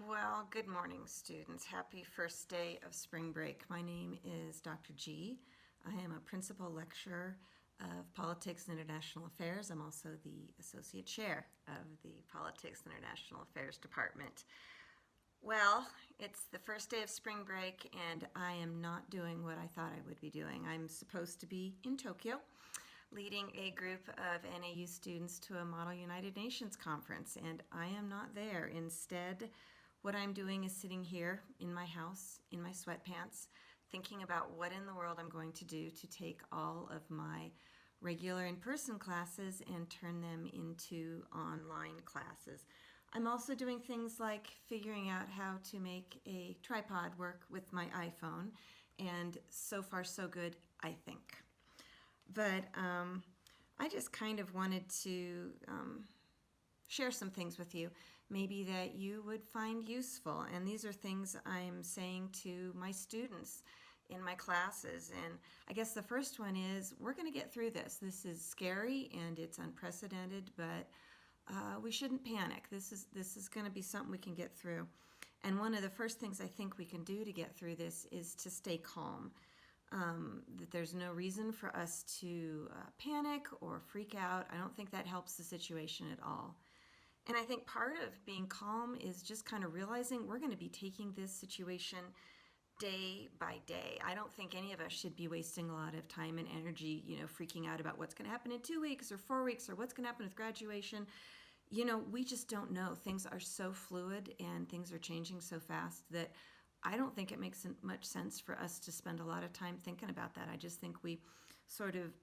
Well, good morning, students. Happy first day of spring break. My name is Dr. G. I am a principal lecturer of Politics and International Affairs. I'm also the associate chair of the Politics and International Affairs Department. Well, it's the first day of spring break, and I am not doing what I thought I would be doing. I'm supposed to be in Tokyo leading a group of NAU students to a Model United Nations conference, and I am not there. Instead, what I'm doing is sitting here in my house, in my sweatpants, thinking about what in the world I'm going to do to take all of my regular in-person classes and turn them into online classes. I'm also doing things like figuring out how to make a tripod work with my iPhone, and so far so good, I think. But I just kind of wanted to share some things with you, maybe that you would find useful. And these are things I'm saying to my students in my classes. And I guess the first one is we're going to get through this. This is scary and it's unprecedented, but we shouldn't panic. This is going to be something we can get through. And one of the first things I think we can do to get through this is to stay calm. That there's no reason for us to panic or freak out. I don't think that helps the situation at all. And I think part of being calm is just kind of realizing we're going to be taking this situation day by day. I don't think any of us should be wasting a lot of time and energy, freaking out about what's going to happen in 2 weeks or 4 weeks or what's going to happen with graduation. We just don't know. Things are so fluid and things are changing so fast that I don't think it makes much sense for us to spend a lot of time thinking about that. I just think we sort of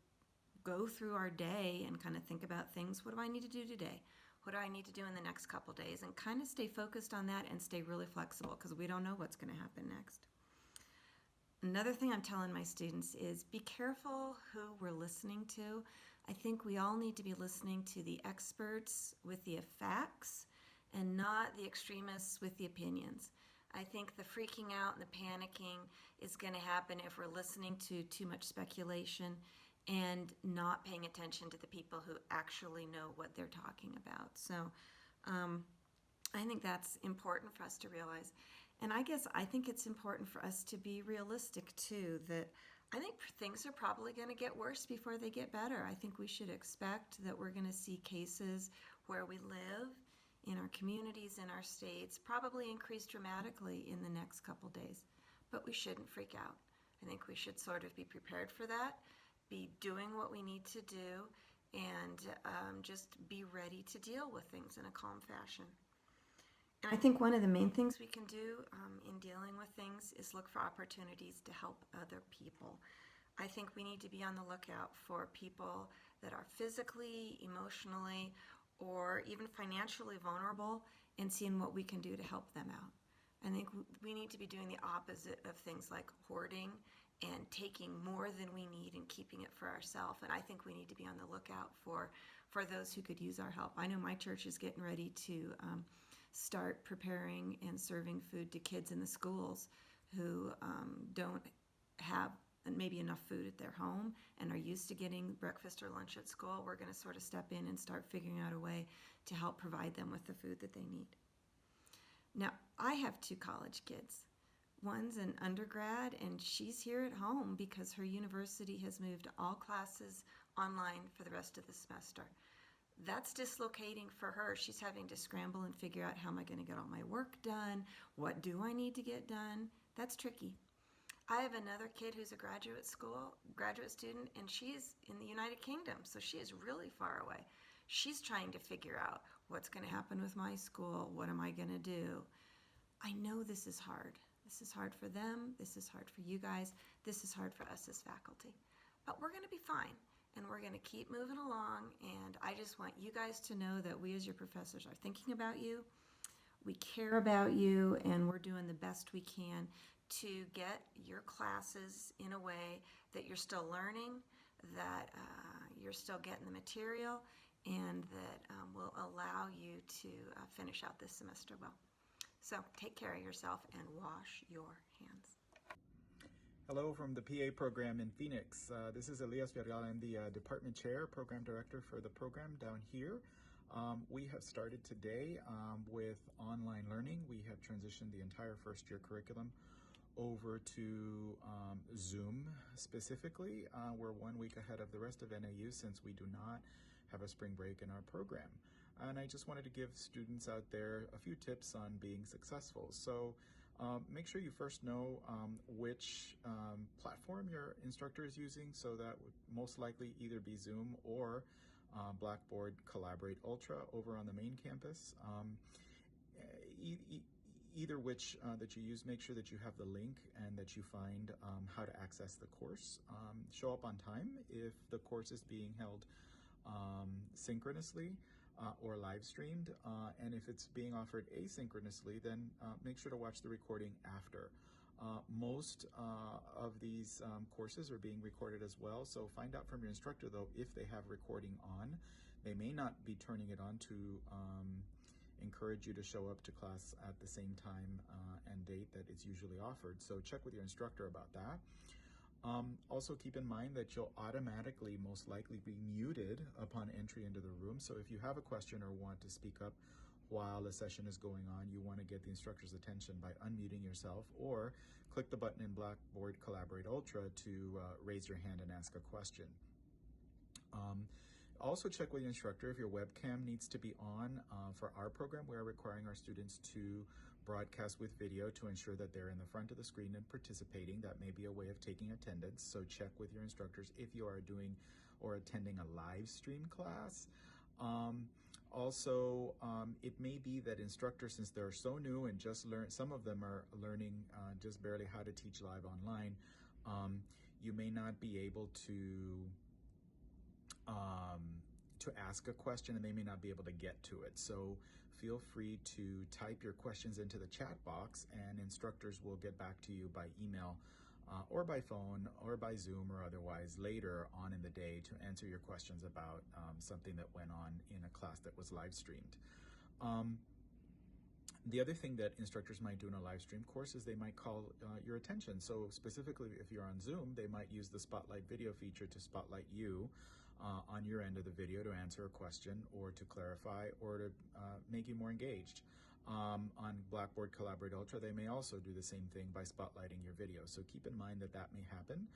go through our day and kind of think about things. What do I need to do today? What do I need to do in the next couple days? And kind of stay focused on that and stay really flexible because we don't know what's going to happen next. Another thing I'm telling my students is be careful who we're listening to. I think we all need to be listening to the experts with the facts and not the extremists with the opinions. I think the freaking out and the panicking is going to happen if we're listening to too much speculation and not paying attention to the people who actually know what they're talking about. So I think that's important for us to realize. And I think it's important for us to be realistic too, that I think things are probably going to get worse before they get better. I think we should expect that we're going to see cases where we live in our communities, in our states, probably increase dramatically in the next couple days. But we shouldn't freak out. I think we should sort of be prepared for that, be doing what we need to do, and just be ready to deal with things in a calm fashion. And I think one of the main things we can do in dealing with things is look for opportunities to help other people. I think we need to be on the lookout for people that are physically, emotionally, or even financially vulnerable and seeing what we can do to help them out. I think we need to be doing the opposite of things like hoarding and taking more than we need and keeping it for ourselves. And I think we need to be on the lookout for those who could use our help. I know my church is getting ready to start preparing and serving food to kids in the schools who don't have maybe enough food at their home and are used to getting breakfast or lunch at school. We're going to sort of step in and start figuring out a way to help provide them with the food that they need. Now, I have 2 college kids. One's an undergrad, and she's here at home because her university has moved all classes online for the rest of the semester. That's dislocating for her. She's having to scramble and figure out, how am I going to get all my work done? What do I need to get done? That's tricky. I have another kid who's a graduate student, and she's in the United Kingdom, so she is really far away. She's trying to figure out what's going to happen with my school. What am I going to do? I know this is hard. This is hard for them. This is hard for you guys. This is hard for us as faculty. But we're going to be fine, and we're going to keep moving along, and I just want you guys to know that we as your professors are thinking about you. We care about you, and we're doing the best we can to get your classes in a way that you're still learning, that you're still getting the material, and that will allow you to finish out this semester well. So take care of yourself and wash your hands. Hello from the PA program in Phoenix. This is Elias Villarreal. I'm the department chair, program director for the program down here. We have started today with online learning. We have transitioned the entire first year curriculum over to Zoom specifically. We're 1 week ahead of the rest of NAU since we do not have a spring break in our program. And I just wanted to give students out there a few tips on being successful. So make sure you first know which platform your instructor is using. So that would most likely either be Zoom or Blackboard Collaborate Ultra over on the main campus. Either which that you use, make sure that you have the link and that you find how to access the course. Show up on time if the course is being held synchronously or live streamed, and if it's being offered asynchronously, then make sure to watch the recording after. Most of these courses are being recorded as well, so find out from your instructor though if they have recording on. They may not be turning it on to encourage you to show up to class at the same time and date that it's usually offered, so check with your instructor about that. Also keep in mind that you'll automatically most likely be muted upon entry into the room, so if you have a question or want to speak up while the session is going on, you want to get the instructor's attention by unmuting yourself or click the button in Blackboard Collaborate Ultra to raise your hand and ask a question. Also check with your instructor if your webcam needs to be on. For our program, we are requiring our students to broadcast with video to ensure that they're in the front of the screen and participating. That may be a way of taking attendance, so check with your instructors if you are doing or attending a live stream class. Also, it may be that instructors, since they're so new and just some of them are learning just barely how to teach live online, you may not be able to ask a question and they may not be able to get to it. So feel free to type your questions into the chat box and instructors will get back to you by email or by phone or by Zoom or otherwise later on in the day to answer your questions about something that went on in a class that was live streamed. The other thing that instructors might do in a live stream course is they might call your attention. So specifically if you're on Zoom, they might use the Spotlight video feature to spotlight you on your end of the video to answer a question or to clarify or to make you more engaged. On Blackboard Collaborate Ultra, they may also do the same thing by spotlighting your video. So keep in mind that that may happen.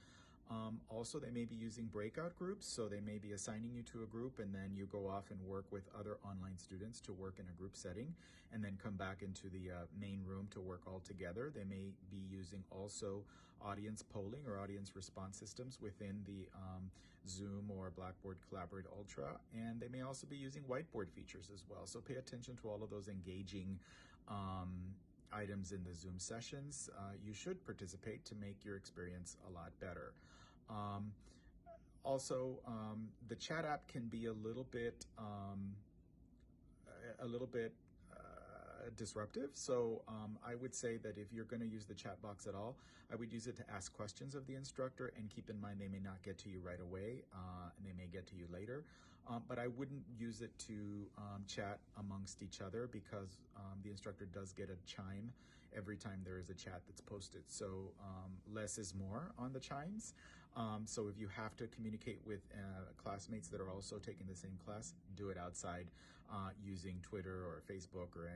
Also, they may be using breakout groups, so they may be assigning you to a group and then you go off and work with other online students to work in a group setting and then come back into the main room to work all together. They may be using also audience polling or audience response systems within the Zoom or Blackboard Collaborate Ultra, and they may also be using whiteboard features as well. So pay attention to all of those engaging items in the Zoom sessions. You should participate to make your experience a lot better. Also, the chat app can be a little bit disruptive. So I would say that if you're going to use the chat box at all, I would use it to ask questions of the instructor, and keep in mind they may not get to you right away and they may get to you later. But I wouldn't use it to chat amongst each other because the instructor does get a chime every time there is a chat that's posted. So less is more on the chimes. So if you have to communicate with classmates that are also taking the same class, do it outside using Twitter or Facebook or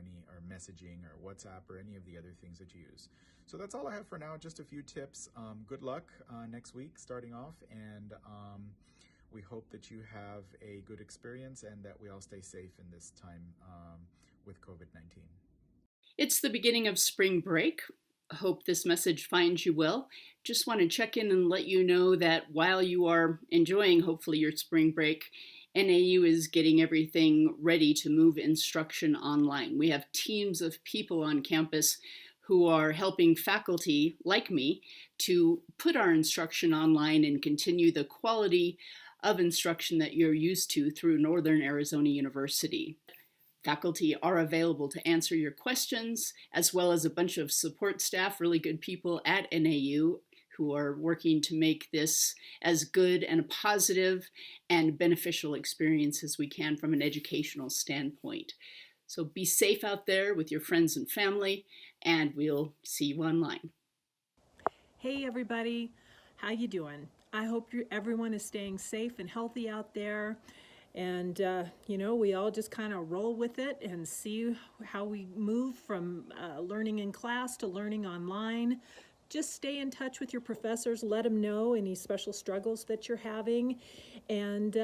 messaging or WhatsApp or any of the other things that you use. So that's all I have for now, just a few tips. Good luck next week starting off, and we hope that you have a good experience and that we all stay safe in this time with COVID-19. It's the beginning of spring break. I hope this message finds you well. Just want to check in and let you know that while you are enjoying, hopefully, your spring break, NAU is getting everything ready to move instruction online. We have teams of people on campus who are helping faculty, like me, to put our instruction online and continue the quality of instruction that you're used to through Northern Arizona University. Faculty are available to answer your questions, as well as a bunch of support staff, really good people at NAU who are working to make this as good and a positive and beneficial experience as we can from an educational standpoint. So be safe out there with your friends and family, and we'll see you online. Hey everybody, how you doing? I hope everyone is staying safe and healthy out there. And, we all just kind of roll with it and see how we move from learning in class to learning online. Just stay in touch with your professors, let them know any special struggles that you're having, and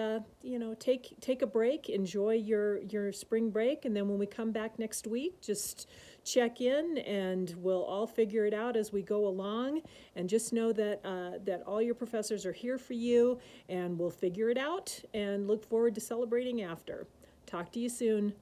take a break, enjoy your spring break, and then when we come back next week, just check in and we'll all figure it out as we go along. And just know that that all your professors are here for you, and we'll figure it out and look forward to celebrating after. Talk to you soon.